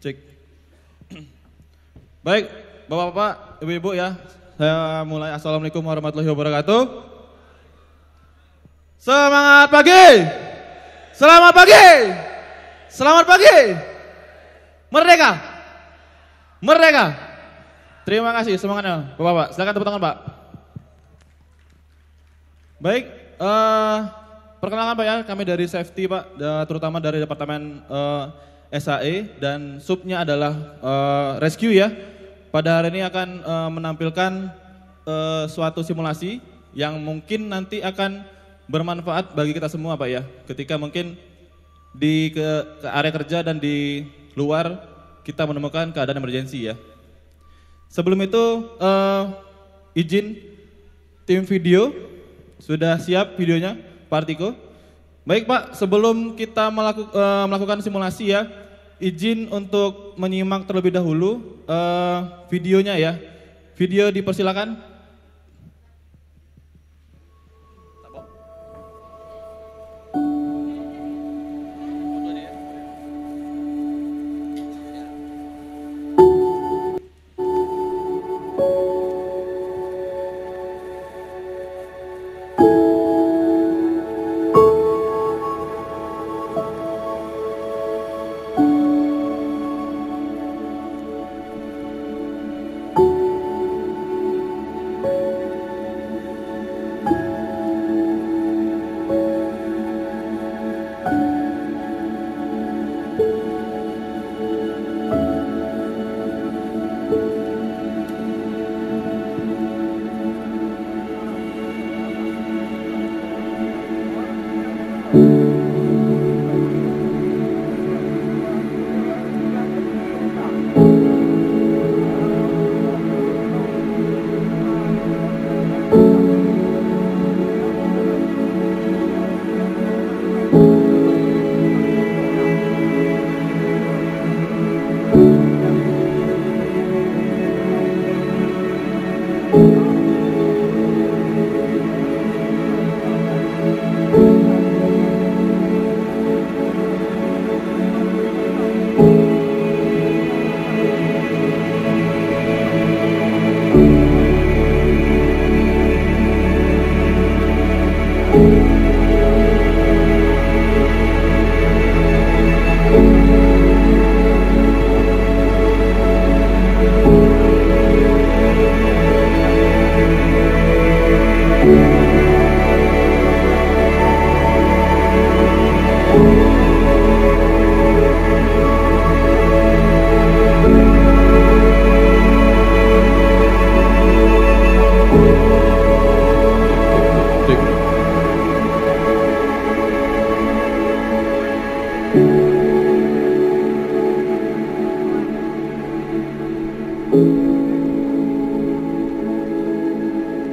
Cek. Baik, Bapak-bapak, Ibu-ibu ya. Saya mulai. Assalamualaikum warahmatullahi wabarakatuh. Semangat pagi. Selamat pagi. Selamat pagi. Merdeka. Merdeka. Terima kasih semangatnya, Bapak-bapak. Silakan tepuk tangan, Pak. Baik, perkenalkan Pak ya, kami dari safety Pak, terutama dari Departemen SAE dan subnya adalah rescue ya. Pada hari ini akan menampilkan suatu simulasi yang mungkin nanti akan bermanfaat bagi kita semua Pak ya. Ketika mungkin di ke area kerja dan di luar kita menemukan keadaan emergensi ya. Sebelum itu izin tim video sudah siap videonya Pak Artiko. Baik Pak, sebelum kita melakukan simulasi ya, izin untuk menyimak terlebih dahulu videonya ya. Video dipersilakan.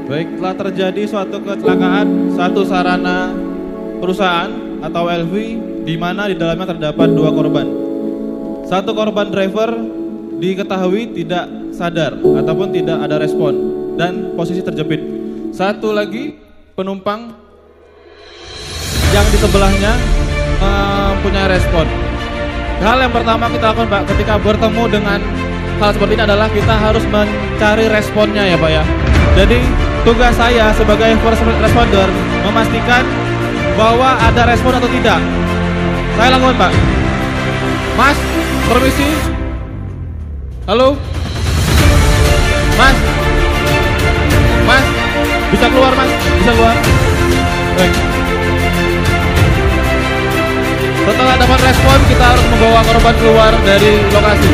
Baik, telah terjadi suatu kecelakaan satu sarana perusahaan atau LV di mana di dalamnya terdapat 2 korban. Satu korban driver diketahui tidak sadar ataupun tidak ada respon dan posisi terjepit. Satu lagi penumpang yang di sebelahnya mempunyai respon. Hal yang pertama kita lakukan Pak ketika bertemu dengan hal seperti ini adalah kita harus mencari responnya ya Pak ya. Jadi tugas saya sebagai first responder memastikan bahwa ada respon atau tidak. Saya lakukan Pak. Mas, permisi. Halo. Mas. Mas, bisa keluar Mas? Bisa keluar? Baik. Setelah dapat respon, kita harus membawa korban keluar dari lokasi.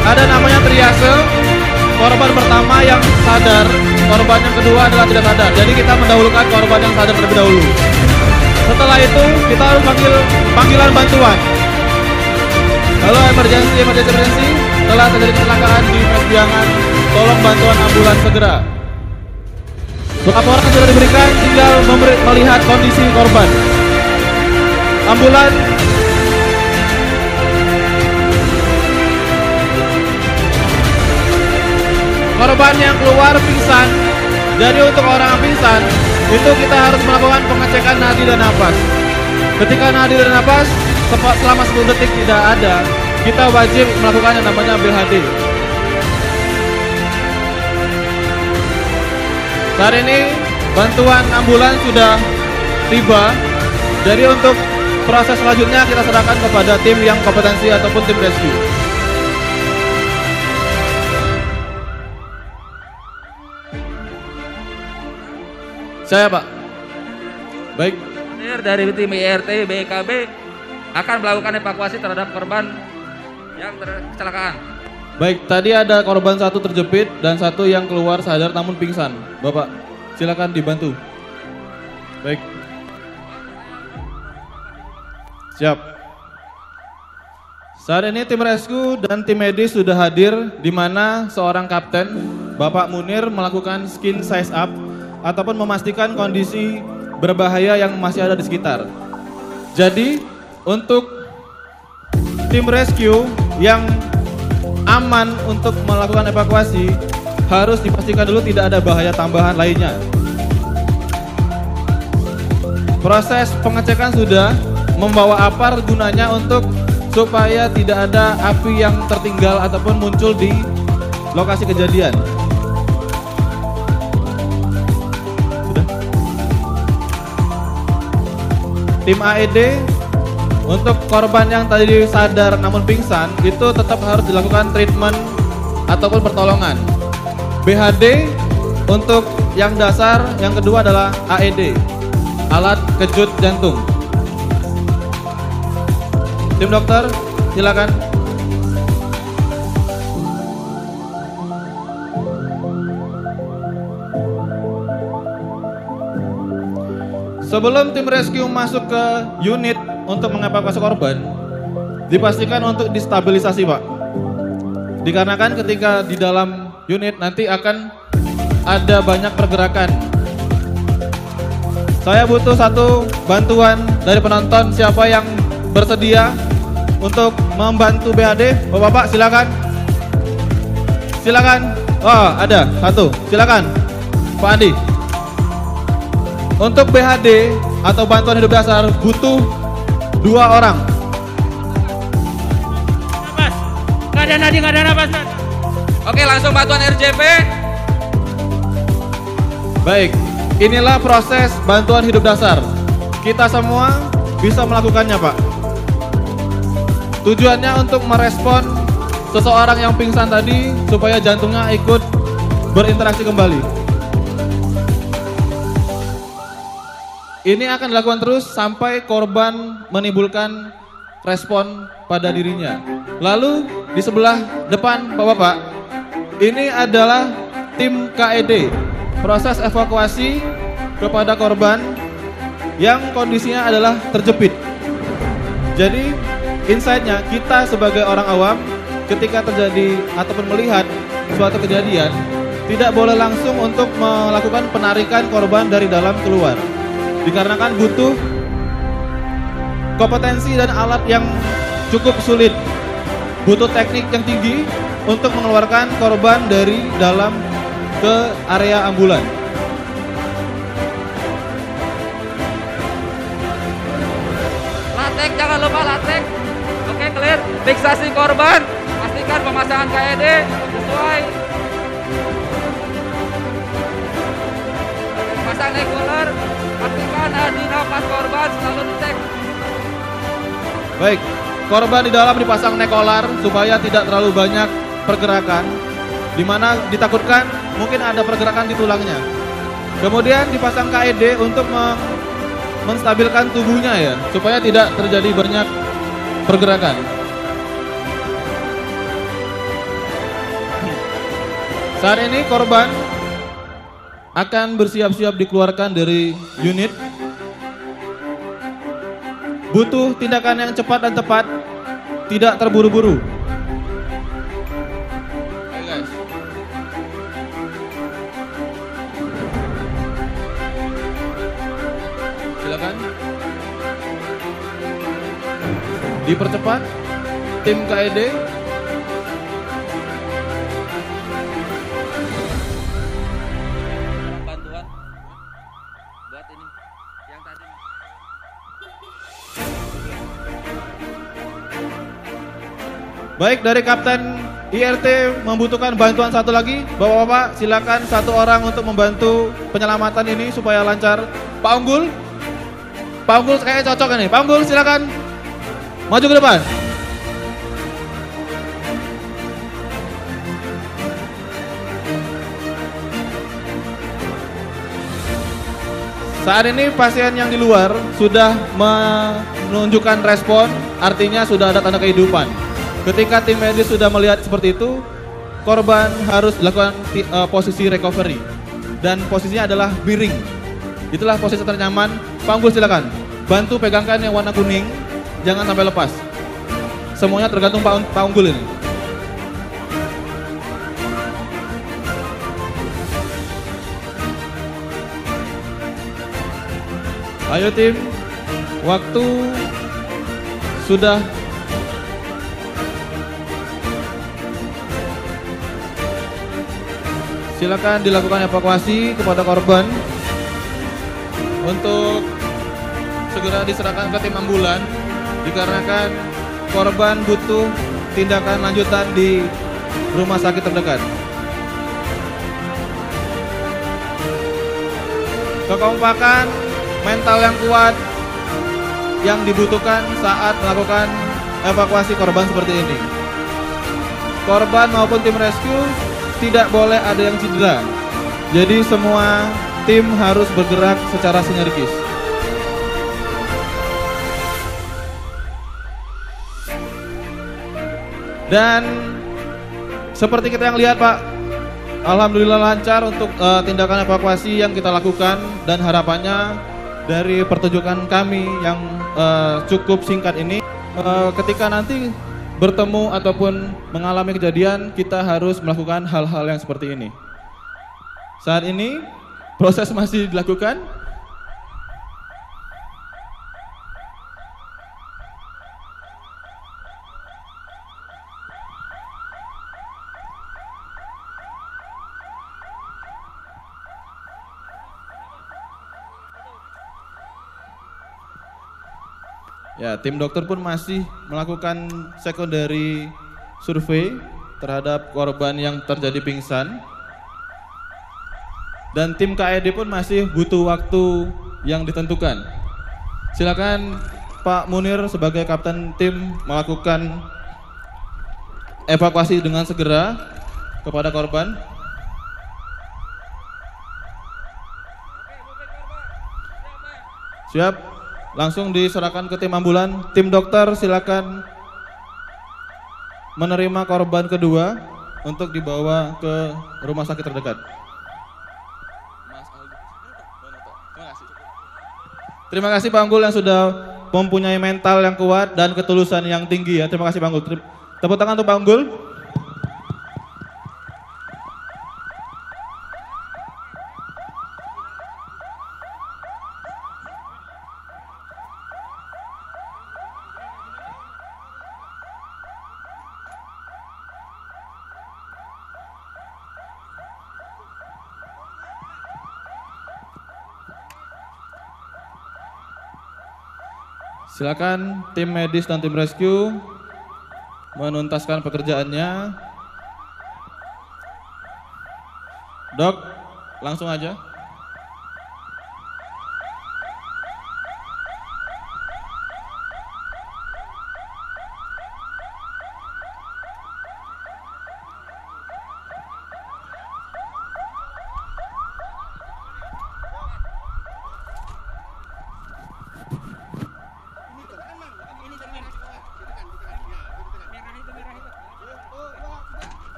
Ada namanya triase, korban pertama yang sadar, korban yang kedua adalah tidak sadar. Jadi kita mendahulukan korban yang sadar terlebih dahulu. Setelah itu kita harus panggil panggilan bantuan. Halo emergency, telah terjadi kecelakaan di Mesbiangan, tolong bantuan ambulans segera. Laporan sudah diberikan, tinggal melihat kondisi korban. Ambulans korban yang keluar pingsan Jadi untuk orang yang pingsan, itu kita harus melakukan pengecekan nadi dan napas. Ketika nadi dan napas selama 10 detik tidak ada, kita wajib melakukan yang namanya BHD. Saat ini bantuan ambulans sudah tiba. Jadi untuk proses selanjutnya kita serahkan kepada tim yang kompetensi ataupun tim rescue. Saya Pak. Baik. Dari tim IRT BKB akan melakukan evakuasi terhadap korban yang kecelakaan. Baik, tadi ada korban satu terjepit dan satu yang keluar sadar namun pingsan. Bapak, silakan dibantu. Baik. Siap. Saat ini tim rescue dan tim medis sudah hadir, di mana seorang kapten, Bapak Munir, melakukan skin size up ataupun memastikan kondisi berbahaya yang masih ada di sekitar. Jadi untuk tim rescue yang aman untuk melakukan evakuasi harus dipastikan dulu tidak ada bahaya tambahan lainnya. Proses pengecekan sudah, membawa apar gunanya untuk supaya tidak ada api yang tertinggal ataupun muncul di lokasi kejadian. Tim AED untuk korban yang tadi sadar namun pingsan itu tetap harus dilakukan treatment ataupun pertolongan. BHD untuk yang dasar, yang kedua adalah AED, alat kejut jantung. Tim dokter, silakan. Sebelum tim rescue masuk ke unit untuk mengevakuasi korban, dipastikan untuk distabilisasi, Pak. Dikarenakan ketika di dalam unit nanti akan ada banyak pergerakan. Saya butuh satu bantuan dari penonton, siapa yang bersedia untuk membantu BHD? Bapak-bapak silakan. Silakan. Oh, ada satu. Silakan. Pak Andi. Untuk BHD atau bantuan hidup dasar butuh 2 orang. Napas. Gak ada nadi, gak ada napas. Oke, langsung bantuan RJP. Baik, inilah proses bantuan hidup dasar. Kita semua bisa melakukannya, Pak. Tujuannya untuk merespon seseorang yang pingsan tadi supaya jantungnya ikut berinteraksi kembali. Ini akan dilakukan terus sampai korban menimbulkan respon pada dirinya. Lalu di sebelah depan Bapak-bapak, ini adalah tim KED, proses evakuasi kepada korban yang kondisinya adalah terjepit. Jadi insight-nya, kita sebagai orang awam ketika terjadi ataupun melihat suatu kejadian tidak boleh langsung untuk melakukan penarikan korban dari dalam keluar. Dikarenakan butuh kompetensi dan alat yang cukup sulit, butuh teknik yang tinggi untuk mengeluarkan korban dari dalam ke area ambulan. Latek, jangan lupa latek. Oke, clear. Fiksasi korban, pastikan pemasangan KED sesuai. Pasang neck-collar, pastikan nadi nafas korban selalu dicek. Baik, korban di dalam dipasang neck-collar supaya tidak terlalu banyak pergerakan, di mana ditakutkan mungkin ada pergerakan di tulangnya. Kemudian dipasang KED untuk menstabilkan tubuhnya ya, supaya tidak terjadi banyak pergerakan. Saat ini korban akan bersiap-siap dikeluarkan dari unit. Butuh tindakan yang cepat dan tepat, tidak terburu-buru. Ayo guys. Silakan. Dipercepat tim KED. buat ini yang tadi. Baik, dari Kapten IRT membutuhkan bantuan satu lagi. Bapak-bapak silakan satu orang untuk membantu penyelamatan ini supaya lancar. Pak Unggul kayaknya cocok ini. Pak Unggul silakan maju ke depan. Saat ini pasien yang di luar sudah menunjukkan respon, artinya sudah ada tanda kehidupan. Ketika tim medis sudah melihat seperti itu, korban harus dilakukan posisi recovery. Dan posisinya adalah miring. Itulah posisi ternyaman. Pak Unggul silakan, bantu pegangkan yang warna kuning, jangan sampai lepas. Semuanya tergantung Pak Unggul ini. Ayo tim, waktu sudah. Silakan dilakukan evakuasi kepada korban untuk segera diserahkan ke tim ambulan dikarenakan korban butuh tindakan lanjutan di rumah sakit terdekat. Kekompakan mental yang kuat yang dibutuhkan saat melakukan evakuasi korban seperti ini. Korban maupun tim rescue tidak boleh ada yang cedera. Jadi semua tim harus bergerak secara sinergis. Dan seperti kita yang lihat Pak, alhamdulillah lancar untuk tindakan evakuasi yang kita lakukan. Dan harapannya dari pertunjukan kami yang cukup singkat ini, ketika nanti bertemu ataupun mengalami kejadian, kita harus melakukan hal-hal yang seperti ini. Saat ini proses masih dilakukan. Ya, tim dokter pun masih melakukan secondary survei terhadap korban yang terjadi pingsan. Dan tim KED pun masih butuh waktu yang ditentukan. Silakan Pak Munir sebagai kapten tim melakukan evakuasi dengan segera kepada korban. Siap. Langsung diserahkan ke tim ambulan. Tim dokter silakan menerima korban kedua untuk dibawa ke rumah sakit terdekat. Terima kasih Pak Unggul yang sudah mempunyai mental yang kuat dan ketulusan yang tinggi ya. Terima kasih Pak Unggul. Tepuk tangan untuk Pak Unggul. Silakan tim medis dan tim rescue menuntaskan pekerjaannya. Dok, langsung aja.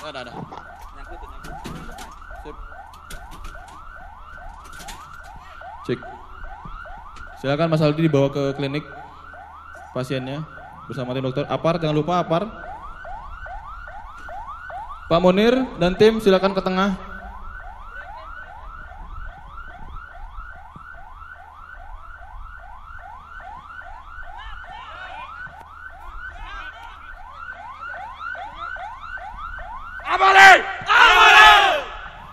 Ada. Sip. Cek. Silakan Mas Aldi dibawa ke klinik pasiennya bersama tim dokter. Apar, jangan lupa Apar. Pak Munir dan tim silakan ke tengah. Abali!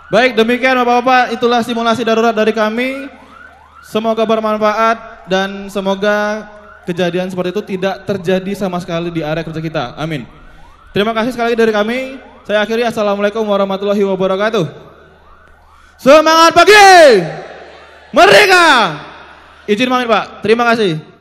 Baik, demikian Bapak-bapak, itulah simulasi darurat dari kami. Semoga bermanfaat dan semoga kejadian seperti itu tidak terjadi sama sekali di area kerja kita. Amin. Terima kasih sekali lagi dari kami. Saya akhiri, assalamualaikum warahmatullahi wabarakatuh. Semangat pagi, merdeka. Izin pamit Pak, terima kasih.